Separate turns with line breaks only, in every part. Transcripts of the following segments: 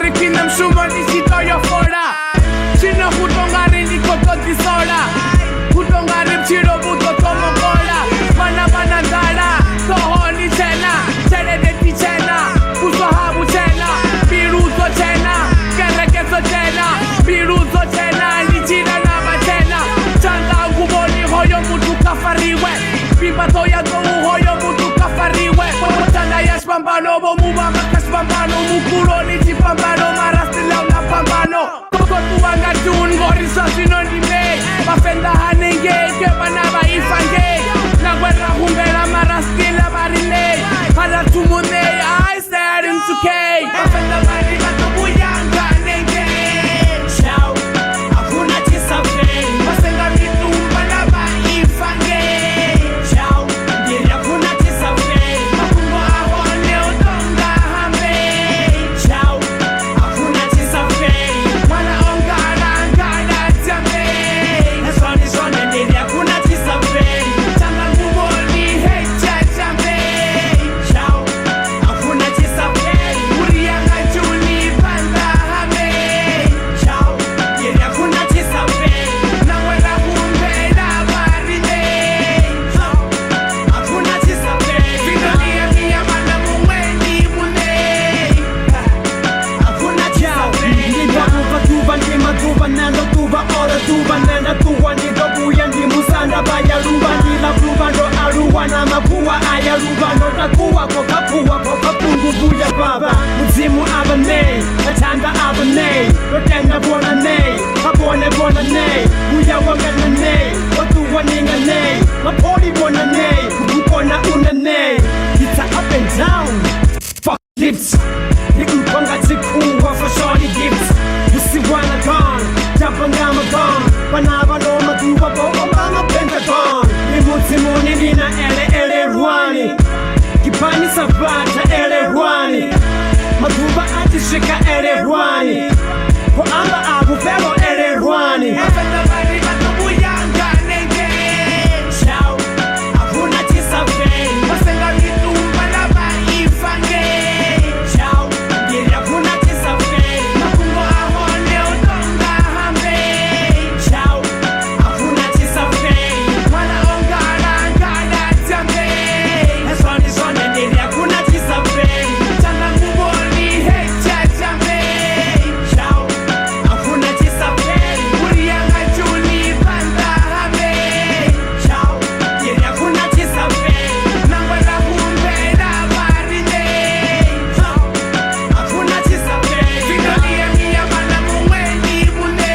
Sorry kinam shumon ishitoyo fora Chino hutongari niko koti soda Hutongari mchiro buto tomo gola Mana ndara Tohoni tena Tere deti tena Usohabu tena Biruzo tena Kerekezo tena Biruzo tena Nijira nama tena Changa nguboni hoyo mutu kafariwe Bimba toya tou hoyo mutu kafariwe Chanda yash pambano Bomuba makas pambano Mukuro niti pambano Marastila una pambano Kotu anga dun Gori sasino nime Mafenda hanenge Kebanaba ifange Nagwera humbera marastila marile Hala tumune I said him to K Mafenda marila tubuyanga nenge
Ciao, hakuna chisafe
Masenga mitumba naba ifange
Ciao, ngiri hakuna chisafe
Makungo ahone utonga hambe
Ciao, hakuna chisafe
Mwana ongara ngara jambe
Nesone ngiri hakuna chisafe
Changa nguboni hecha jambe
Ciao, hakuna chisafe
Urianga juni panda hambe
Ciao, ngiri hakuna chisafe
Nawela humbera barine
Ciao, hakuna chisafe
Fingalia mia mana mumweni mune
Hakuna chisafe
Nibabuba tuba nimatuba nando tuba ora tuba nana tuwa nidobuya ndimusanda bayaruba nilabuba ndo aruwa na mapua ayaruba ndo takuwa kokapuwa kokapungubuya baba Muzimu abane, atanda abane Rotenda bona ne, abone bona ne Uya wangana ne, otuwa ninga ne Mapoli bona ne, ukona una ne It's a up and down, fuck lips Nikupanga tikuwa for shorty gifts Usiwana gone, Japangama gone Banaba no matuwa ko omama pentagon Nimutsimuni nina ele rwani Kipani sabata ele rwani Matuba atishika ele rwani Ko amba abu pero ele rwani
Mafenda marila tubuyanga nenge
Ciao, hakuna chisafe
Masenga mitumba naba ifange
Ciao, ngiri hakuna chisafe
Makungo ahone utonga hambe
Ciao, hakuna chisafe
Mwana ongara ngara jambe
Nesone ngiri hakuna chisafe
Changa nguboni hecha jambe
Ciao, hakuna chisafe
Urianga juni panda hambe
Ciao, ngiri hakuna chisafe
Nawela humbera barine
Ciao, hakuna chisafe
Fingalia mia mana mumweni mune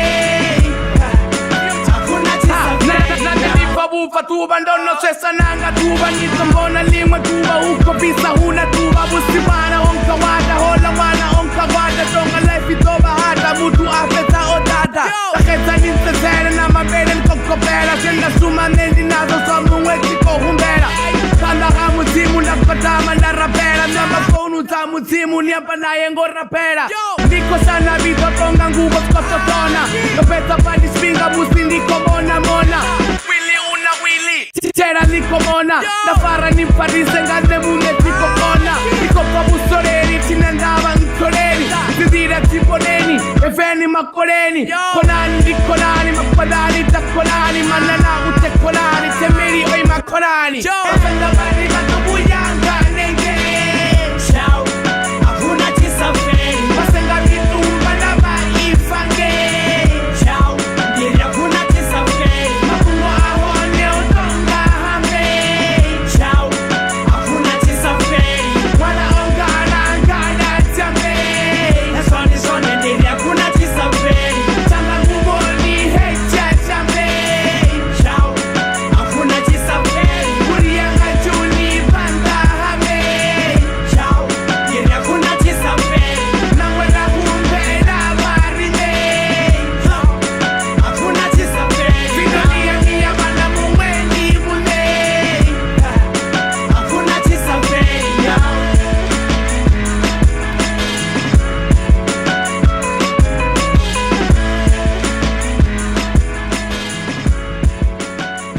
Hakuna chisafe
Nanipa bufa tuba ndono sesa nanga tuba Nitombona limwe tuba uko bisa huna tuba Busimana onka wada hola wana onka wada Tonga life itoba hata mutu afeta odada Taketa nintesere na mabere nkokopera Shenda suma nendi nazo somu wetiko humbera Kanda hamu timu na kotama na rapera Nama konu tamu timu niapa na yengo rapera Niko sana vito tonga ngubo skototona Kapeta padi spinga musi niko mona mona Willy una Willy Tera niko mona Nafara ni parise ngande mune tiko kona Niko pabu soreri tinandava nkoreri Zidira tiponeni Eveni makoreni Konani di konani Makpadani takonani Manana ute konani Temiri oi makonani Mafenda bari matubu